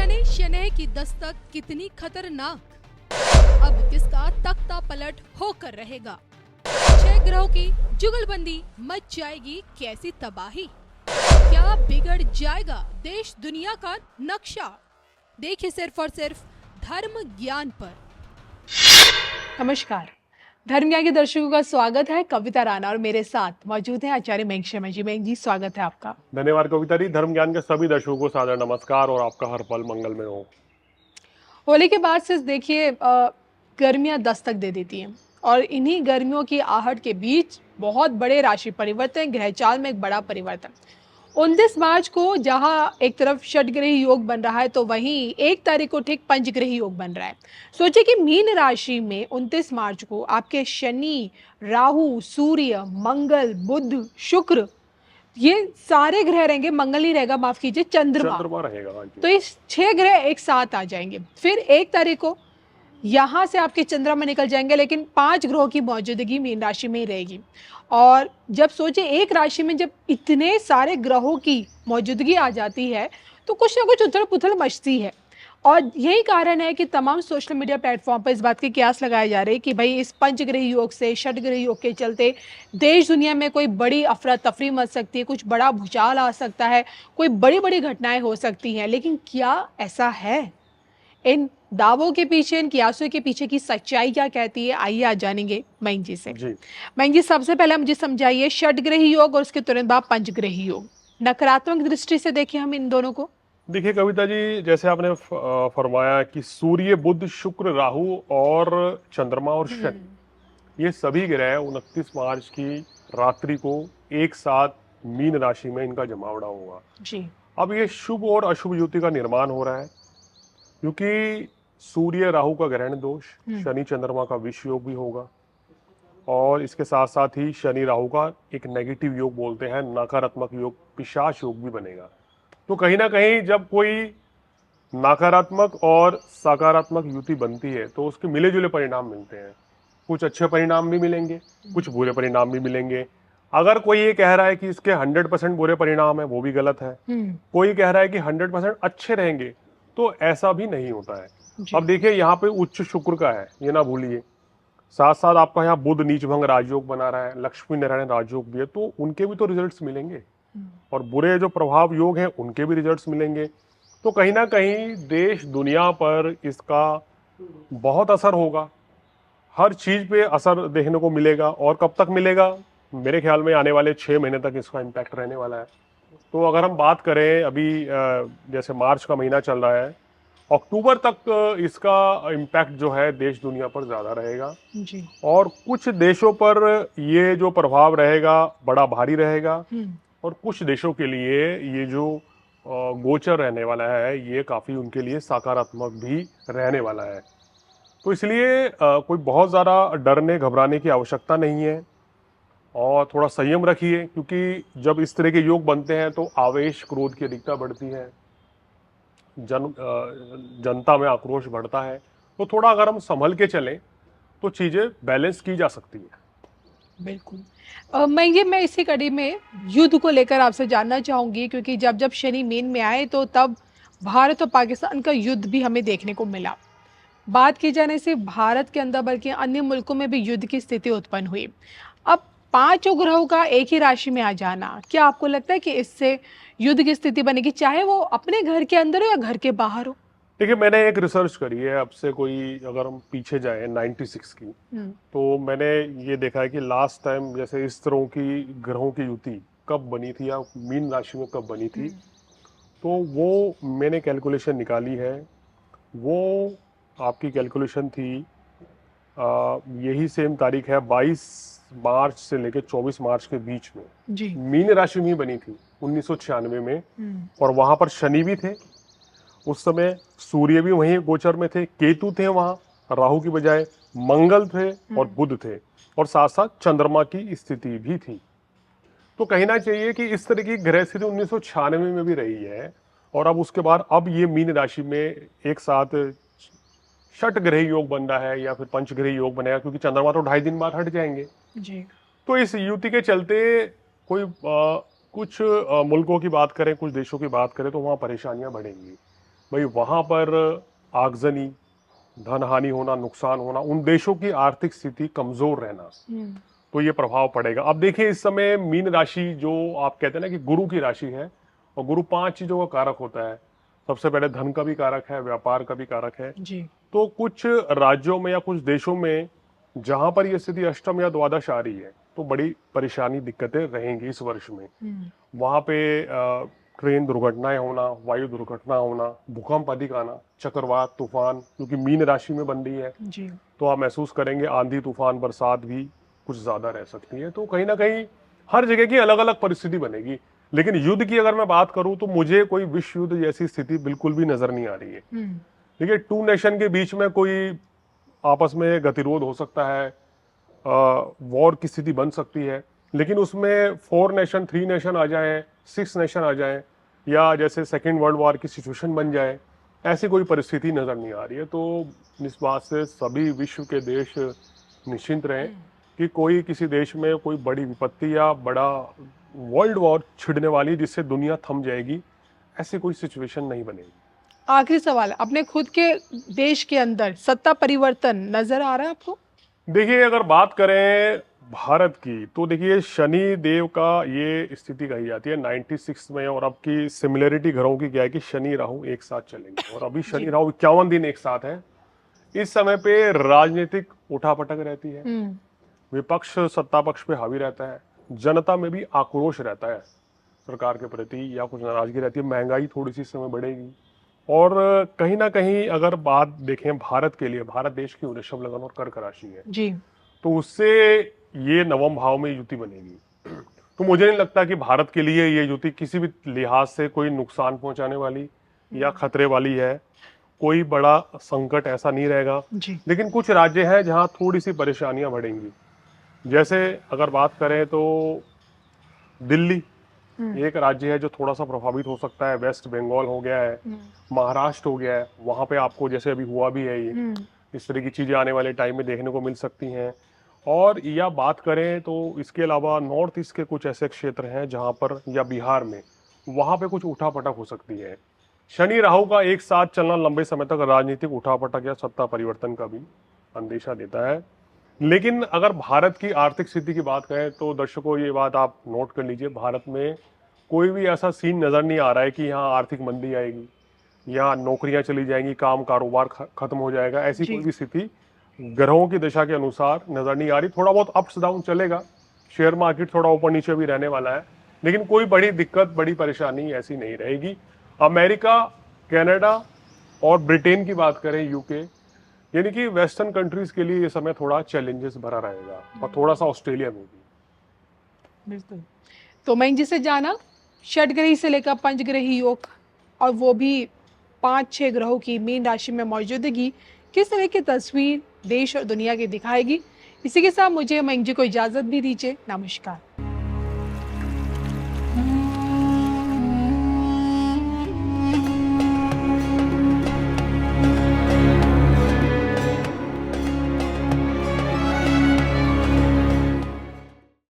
शनि शनैः की दस्तक कितनी खतरनाक, अब किसका तख्ता पलट होकर रहेगा। 6 ग्रहों की जुगलबंदी, मच जाएगी कैसी तबाही, क्या बिगड़ जाएगा देश दुनिया का नक्शा। देखिए सिर्फ और सिर्फ धर्म ज्ञान पर। नमस्कार, धर्म ज्ञान के दर्शकों का स्वागत है। कविता राणा और मेरे साथ मौजूद है आचार्य मेंग शर्मा जी। मेंग जी, स्वागत है आपका। धन्यवाद कविता जी। धर्म ज्ञान के सभी दर्शकों को सादर नमस्कार और आपका हर पल मंगलमय हो। होली के बाद से देखिए गर्मियां दस्तक दे देती हैं और इन्हीं गर्मियों की आहट के बीच बहुत बड़े राशि परिवर्तन, ग्रहचाल में एक बड़ा परिवर्तन। 29 मार्च को जहां एक तरफ षटग्रही योग बन रहा है तो वहीं 1 तारीख को ठीक पंचग्रही योग बन रहा है। सोचिए कि मीन राशि में 29 मार्च को आपके शनि, राहु, सूर्य, मंगल, बुध, शुक्र, ये सारे ग्रह रहेंगे। मंगल नहीं रहेगा, माफ कीजिए, चंद्रमा। चंद्रमा रहेगा। हाँ जी। तो इस 6 ग्रह एक साथ आ जाएंगे। फिर 1 तारीख को यहां से आपके चंद्रमा निकल जाएंगे, लेकिन 5 ग्रहों की मौजूदगी मीन राशि में ही रहेगी। और जब सोचे एक राशि में जब इतने सारे ग्रहों की मौजूदगी आ जाती है तो कुछ ना कुछ उथल पुथल मचती है। और यही कारण है कि तमाम सोशल मीडिया प्लेटफॉर्म पर इस बात के कयास लगाए जा रहे हैं कि भाई इस पंचग्रही योग से, षटग्रही योग के चलते देश दुनिया में कोई बड़ी अफरा तफरी मच सकती है, कुछ बड़ा भूचाल आ सकता है, कोई बड़ी बड़ी घटनाएं हो सकती हैं। लेकिन क्या ऐसा है? इन दावों के पीछे, इन कियासों के पीछे की सच्चाई क्या कहती है, आइए आज जानेंगे मेंग जी से। जी मेंग जी, सबसे पहले मुझे समझाइए षटग्रही योग और उसके तुरंत बाद पंचग्रही योग, नकारात्मक दृष्टि से देखें हम इन दोनों को। देखिए कविता जी, जैसे आपने फरमाया कि सूर्य, बुध, शुक्र, राहु और चंद्रमा और शनि, ये सभी ग्रह 29 मार्च की रात्रि को एक साथ मीन राशि में इनका जमावड़ा होगा। जी। अब ये शुभ और अशुभ युति का निर्माण हो रहा है, क्योंकि सूर्य राहु का ग्रहण दोष, शनि चंद्रमा का विष योग भी होगा, और इसके साथ साथ ही शनि राहु का एक नेगेटिव योग बोलते हैं, नकारात्मक योग, पिशाच योग भी बनेगा। तो कहीं ना कहीं जब कोई नकारात्मक और सकारात्मक युति बनती है तो उसके मिले जुले परिणाम मिलते हैं। कुछ अच्छे परिणाम भी मिलेंगे, कुछ बुरे परिणाम भी मिलेंगे। अगर कोई ये कह रहा है कि इसके 100% बुरे परिणाम है, वो भी गलत है। कोई कह रहा है कि 100% अच्छे रहेंगे, तो ऐसा भी नहीं होता है। अब देखिए, यहाँ पे उच्च शुक्र का है, ये ना भूलिए। साथ साथ आपका यहाँ बुध नीचभंग राजयोग बना रहा है, लक्ष्मी नारायण राजयोग भी है, तो उनके भी तो रिजल्ट्स मिलेंगे, और बुरे जो प्रभाव योग हैं उनके भी रिजल्ट्स मिलेंगे। तो कहीं ना कहीं देश दुनिया पर इसका बहुत असर होगा, हर चीज पे असर देखने को मिलेगा। और कब तक मिलेगा? मेरे ख्याल में आने वाले 6 महीने तक इसका इम्पैक्ट रहने वाला है। तो अगर हम बात करें अभी, जैसे मार्च का महीना चल रहा है, अक्टूबर तक इसका इम्पैक्ट जो है देश दुनिया पर ज्यादा रहेगा। जी। और कुछ देशों पर ये जो प्रभाव रहेगा बड़ा भारी रहेगा, और कुछ देशों के लिए ये जो गोचर रहने वाला है ये काफी उनके लिए सकारात्मक भी रहने वाला है। तो इसलिए कोई बहुत ज़्यादा डरने घबराने की आवश्यकता नहीं है, और थोड़ा संयम रखिए, क्योंकि जब इस तरह के योग बनते हैं तो आवेश, क्रोध की अधिकता बढ़ती है, जनता में आक्रोश बढ़ता है। तो थोड़ा अगर हम संभल के चलें तो चीज़ें बैलेंस की जा सकती है। बिल्कुल। मैं इसी कड़ी में युद्ध को लेकर आपसे जानना चाहूंगी, क्योंकि जब जब शनि मीन में आए तो तब भारत और पाकिस्तान का युद्ध भी हमें देखने को मिला। बात की जाने से भारत के अंदर बल्कि अन्य मुल्कों में भी युद्ध की स्थिति उत्पन्न हुई। अब 5 ग्रहों का एक ही राशि में आ जाना, क्या आपको लगता है कि इससे युद्ध की स्थिति बनेगी, चाहे वो अपने घर के अंदर हो या घर के बाहर हो? देखिए, मैंने एक रिसर्च करी है, अब से कोई अगर हम पीछे जाएं 96 की, तो मैंने ये देखा है कि लास्ट टाइम जैसे इस तरह की ग्रहों की युति कब बनी थी या मीन राशि में कब बनी थी, तो वो मैंने कैलकुलेशन निकाली है। वो आपकी कैलकुलेशन थी, यही सेम तारीख है, 22 मार्च से लेकर 24 मार्च के बीच में जी। मीन राशि में ही बनी थी 1996 में। और वहां पर शनि भी थे उस समय, सूर्य भी वहीं गोचर में थे, केतु थे वहां राहु की बजाय, मंगल थे और बुध थे, और साथ साथ चंद्रमा की स्थिति भी थी। तो कहना चाहिए कि इस तरह की ग्रह स्थिति 1996 में भी रही है। और अब उसके बाद अब ये मीन राशि में एक साथ षट ग्रह योग बन रहा है या फिर पंचग्रह योग बनेगा, क्योंकि चंद्रमा तो 2.5 दिन बाद हट जाएंगे। जी। तो इस युति के चलते कोई कुछ मुल्कों की बात करें, कुछ देशों की बात करें, तो वहां परेशानियां बढ़ेंगी। भाई वहां पर आगजनी, धन हानि होना, नुकसान होना, उन देशों की आर्थिक स्थिति कमजोर रहना, तो ये प्रभाव पड़ेगा। अब देखिए इस समय मीन राशि जो आप कहते हैं ना कि गुरु की राशि है, और गुरु 5 चीजों का कारक होता है। सबसे पहले धन का भी कारक है, व्यापार का भी कारक है। जी। तो कुछ राज्यों में या कुछ देशों में जहां पर यह स्थिति अष्टम या द्वादश आ रही है, तो बड़ी परेशानी, दिक्कतें रहेंगी इस वर्ष में। वहां पे ट्रेन दुर्घटनाएं होना, वायु दुर्घटना होना, भूकंप अधिक आना, चक्रवात, तूफान, क्योंकि मीन राशि में बन रही है, जी। तो आप महसूस करेंगे आंधी तूफान बरसात भी कुछ ज्यादा रह सकती है। तो कहीं ना कहीं हर जगह की अलग अलग परिस्थिति बनेगी। लेकिन युद्ध की अगर मैं बात करूं तो मुझे कोई विश्व युद्ध जैसी स्थिति बिल्कुल भी नजर नहीं आ रही है। देखिए टू नेशन के बीच में कोई आपस में गतिरोध हो सकता है, वॉर की स्थिति बन सकती है, लेकिन उसमें 4 नेशन 3 नेशन आ जाएं, 6 नेशन आ जाएं, या जैसे सेकेंड वर्ल्ड वॉर की सिचुएशन बन जाए, ऐसी कोई परिस्थिति नजर नहीं आ रही है। तो इस बात से सभी विश्व के देश निश्चिंत रहें कि कोई किसी देश में कोई बड़ी विपत्ति या बड़ा वर्ल्ड वॉर छिड़ने वाली है जिससे दुनिया थम जाएगी, ऐसी कोई सिचुएशन नहीं बनेगी। आखिरी सवाल, अपने खुद के देश के अंदर सत्ता परिवर्तन नजर आ रहा है आपको? देखिए अगर बात करें भारत की, तो देखिए शनि देव का ये स्थिति कही जाती है 96 में, और अब की सिमिलरिटी ग्रहों की क्या है कि शनि राहु एक साथ चलेंगे, और अभी शनि राहु 51 दिन एक साथ है। इस समय पे राजनीतिक उठापटक रहती है, विपक्ष सत्ता पक्ष पे हावी रहता है, जनता में भी आक्रोश रहता है सरकार के प्रति, या कुछ नाराजगी रहती है, महंगाई थोड़ी सी इस समय बढ़ेगी। और कहीं ना कहीं अगर बात देखें भारत के लिए, भारत देश की वृषभ लगन और कर्क राशि है, जी। तो उससे ये नवम भाव में युति बनेगी। तो मुझे नहीं लगता कि भारत के लिए ये युति किसी भी लिहाज से कोई नुकसान पहुंचाने वाली या खतरे वाली है। कोई बड़ा संकट ऐसा नहीं रहेगा। जी। लेकिन कुछ राज्य हैं जहां थोड़ी सी परेशानियां बढ़ेंगी। जैसे अगर बात करें तो दिल्ली एक राज्य है जो थोड़ा सा प्रभावित हो सकता है, वेस्ट बंगाल हो गया है, महाराष्ट्र हो गया है, वहां पे आपको जैसे अभी हुआ भी है ये, इस तरह की चीजें आने वाले टाइम में देखने को मिल सकती हैं। और या बात करें तो इसके अलावा नॉर्थ ईस्ट के कुछ ऐसे क्षेत्र हैं जहां पर, या बिहार में, वहां पे कुछ उठापटक हो सकती है। शनि राहु का एक साथ चलना लंबे समय तक राजनीतिक उठापटक या सत्ता परिवर्तन का भी अंदेशा देता है। लेकिन अगर भारत की आर्थिक स्थिति की बात करें तो दर्शकों ये बात आप नोट कर लीजिए, भारत में कोई भी ऐसा सीन नजर नहीं आ रहा है कि यहाँ आर्थिक मंदी आएगी, यहाँ नौकरियां चली जाएंगी, काम कारोबार खत्म हो जाएगा, ऐसी जी। कोई भी स्थिति ग्रहों की दिशा के अनुसार नजर नहीं आ रही। थोड़ा बहुत अप्स डाउन चलेगा, शेयर मार्केट थोड़ा ऊपर नीचे भी रहने वाला है, लेकिन कोई बड़ी दिक्कत, बड़ी परेशानी ऐसी नहीं रहेगी। अमेरिका, कनाडा और ब्रिटेन की बात करें, यूके, यानी कि वेस्टर्न कंट्रीज के लिए ये समय थोड़ा चैलेंजेस भरा रहेगा, और थोड़ा सा ऑस्ट्रेलिया में भी। बिल्कुल। तो मैं जिसे जाना षटग्रही से लेकर पंचग्रही योग, और वो भी 5-6 ग्रहों की मीन राशि में मौजूदगी किस तरह की तस्वीर देश और दुनिया की दिखाएगी। इसी के साथ मुझे मयंक जी को इजाज़त भी दीजिए। नमस्कार।